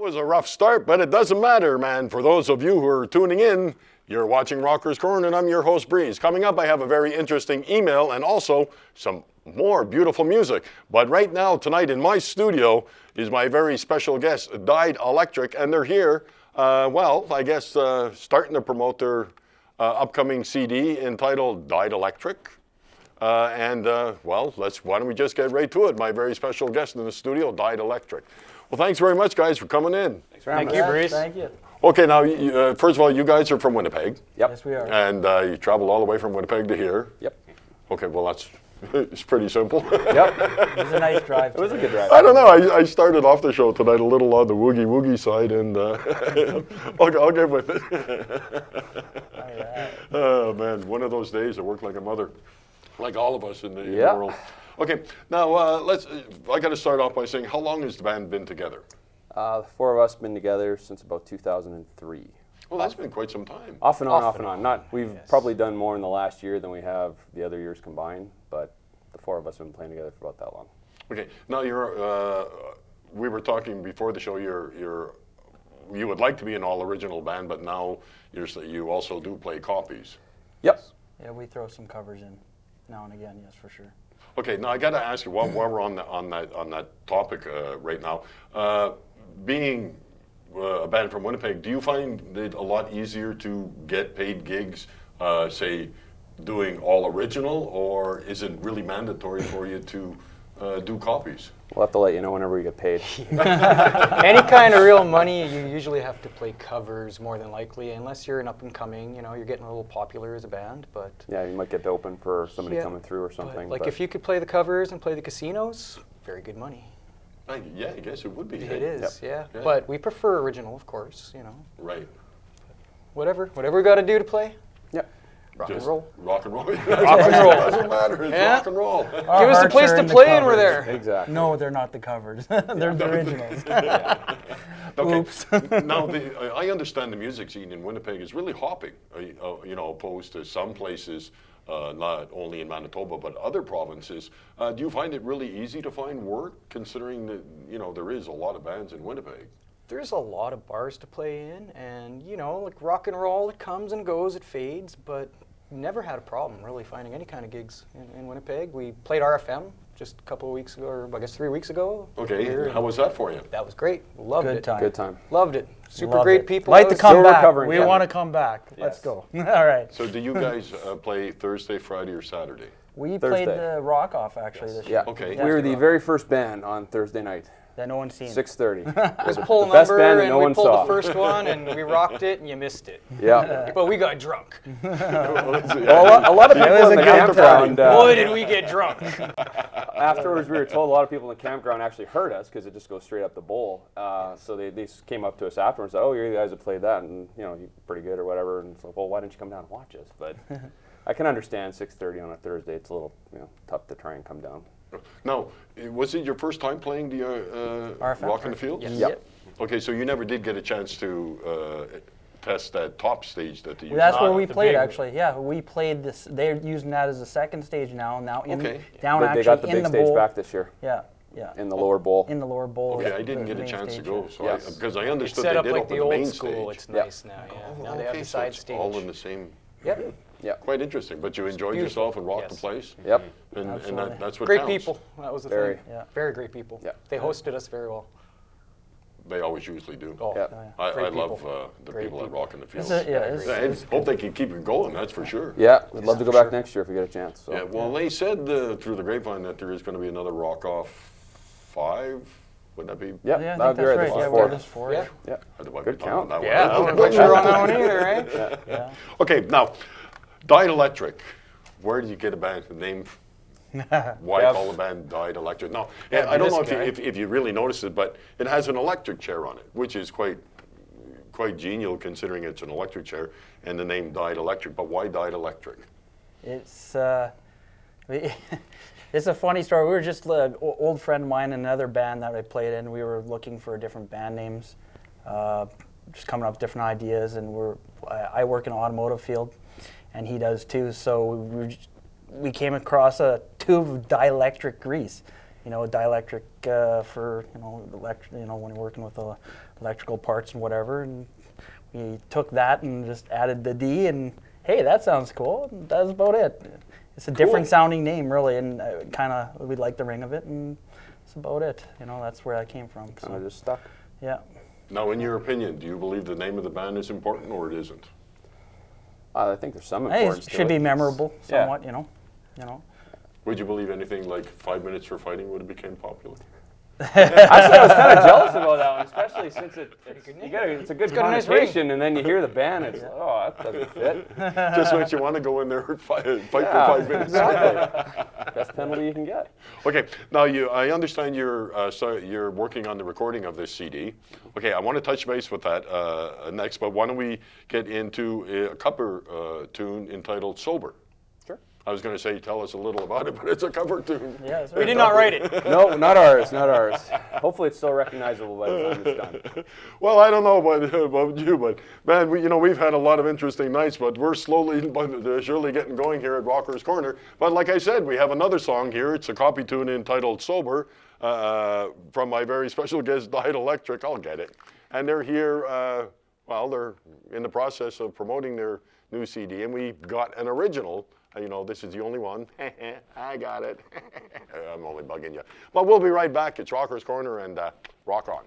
Was a rough start, but it doesn't matter, man. For those of you who are tuning in, you're watching Rockers Corner, and I'm your host, Breeze. Coming up, I have a very interesting email and also some more beautiful music. But right now, tonight in my studio is my very special guest, DieD ElectriC, and they're here, I guess, starting to promote their upcoming CD entitled DieD ElectriC. Why don't we just get right to it? My very special guest in the studio, DieD ElectriC. Well, thanks very much, guys, for coming in. Thanks for having us. Thank you, Breeze. Thank you. Okay, now, first of all, you guys are from Winnipeg. Yep. Yes, we are. And you traveled all the way from Winnipeg to here. Yep. Okay, well, it's pretty simple. Yep. It was a nice drive. It was a good drive. I don't know. I started off the show tonight a little on the woogie side, and I'll get with it. All right. Oh, man, one of those days I work like a mother, like all of us in the world. Okay, now I got to start off by saying, how long has the band been together? The four of us been together since about 2003. Well, that's been quite some time. Off and on. We've probably done more in the last year than we have the other years combined, but the four of us have been playing together for about that long. Okay, now we were talking before the show. You would like to be an all-original band, but now you also do play copies. Yep. Yeah, we throw some covers in now and again. Yes, for sure. Okay, now I got to ask you while we're on that topic right now. Being a band from Winnipeg, do you find it a lot easier to get paid gigs, say, doing all original, or is it really mandatory for you to do copies? We'll have to let you know whenever we get paid. Any kind of real money, you usually have to play covers more than likely, unless you're an up and coming, you're getting a little popular as a band. But yeah, you might get to open for somebody coming through or something. But if you could play the covers and play the casinos, very good money. Yeah, I guess it would be. It is, yeah. But we prefer original, of course, Right. Whatever we got to do to play. Yep. Rock and roll. Rock and roll. Rock and roll. Doesn't matter. It's rock and roll. Give us the place to play and we're there. Exactly. No, they're not the covers. They're the originals. Okay. Oops. Now, I understand the music scene in Winnipeg is really hopping, opposed to some places, not only in Manitoba, but other provinces. Do you find it really easy to find work, considering that, there is a lot of bands in Winnipeg? There's a lot of bars to play in, and, like rock and roll, it comes and goes, it fades, but never had a problem really finding any kind of gigs in Winnipeg. We played RFM just a couple of weeks ago, or I guess 3 weeks ago. Okay, how was that for you? That was great. Loved it. Good time. Loved it. Super Love great it. people. Like to come back. recovering We from want to it. come back. Yes. Let's go. All right. So do you guys play Thursday, Friday, or Saturday? We Thursday. played the Rock Off actually this year. Yeah. Okay. We were the very first band on Thursday night, That no one's seen. 6:30. It was pull the best number, band that and no we one pulled saw. the first one, and we rocked it, and you missed it. Yeah. But we got drunk. Well, a lot of people was in the a good campground. Boy, did we get drunk. Afterwards, we were told a lot of people in the campground actually heard us because it just goes straight up the bowl. So they came up to us afterwards and said, "Oh, you guys have played that, and you're pretty good or whatever." And so, well, why didn't you come down and watch us? But I can understand 6:30 on a Thursday. It's a little tough to try and come down. Now, was it your first time playing the RFM? Rock in the Fields? Yes. Yep. Okay, so you never did get a chance to test that top stage that they used. That's where we the played big- actually. Yeah, we played this. They're using that as the second stage now. Now in Okay. down But actually they got the in big the stage bowl. back this year Yeah, yeah. in the lower bowl. In the lower bowl. Okay, yeah, I didn't the get a main chance to stage, go, yeah. so Yes. because I It's understood set they up did like open the the main old school. stage. It's Yeah. nice now, yeah. Oh, Now they have okay, the so side it's stage. all in the same. Yep. Yep. Quite interesting, but you enjoyed beautiful. yourself and rocked the Yes. place, Yep. and Absolutely. that's what Great counts. people. That was the Very. thing. Yeah. Very great people. Yeah. They hosted us very well. They always usually do. Oh, Yeah. I great love people. the Great people at people. Rock in the Fields. It's a- yeah, I it's hope they can keep it going. That's for sure. Yeah, we'd love to go for back sure. next year if we get a chance. So. Yeah, well, they said through the grapevine that there is going to be another Rock Off 5. Would that be? Yep, Yeah, I that'd think be that's right. right. This Yeah, is we're four. this four. Yeah. Yeah. Had to wipe Good it down on count. that Yeah, I one. wasn't quite sure on that one either, right? Yeah. Okay, now, DieD ElectriC. Where did you get a band name? Why Yeah. call the band DieD ElectriC? Now, Yeah, I don't know this guy. if you really noticed it, but it has an electric chair on it, which is quite genial considering it's an electric chair, and the name DieD ElectriC. But why DieD ElectriC? It's it's a funny story. We were just an old friend of mine in another band that I played in. We were looking for different band names, just coming up with different ideas. And I work in the automotive field, and he does too. So we came across a tube of dielectric grease, you know, dielectric for, you know, when you're working with electrical parts and whatever. And we took that and just added the D, and hey, that sounds cool. And that's about it. It's a different sounding name, really, and we like the ring of it, and that's about it. You know, that's where that came from. Kind of just stuck. Yeah. Now, in your opinion, do you believe the name of the band is important or it isn't? I think there's some Hey, importance it to should it. be memorable, somewhat. You know. Would you believe anything like 5 Minutes for Fighting would have became popular? Actually, I was kind of jealous about that one, especially since it's a good got a nice connotation, and then you hear the band, it's like, oh, that doesn't fit. Just makes you want to go in there and fight for 5 minutes. Exactly. Best penalty you can get. Okay, now I understand you're working on the recording of this CD. Okay, I want to touch base with that next, but why don't we get into a cover tune entitled Sober? Sure. I was going to say, tell us a little about it, but it's a cover tune. Yeah, We did not write it. No, not ours, not ours. Hopefully it's still recognizable by the time it's done. Well, I don't know about you, but man, we've had a lot of interesting nights, but we're slowly but surely getting going here at Rocker's Corner. But like I said, we have another song here. It's a copy tune entitled Sober from my very special guest, DieD ElectriC. I'll get it. And they're here, they're in the process of promoting their new CD, and we got an original. You know, this is the only one. I got it. I'm only bugging you. But we'll be right back. It's Rocker's Corner, and rock on.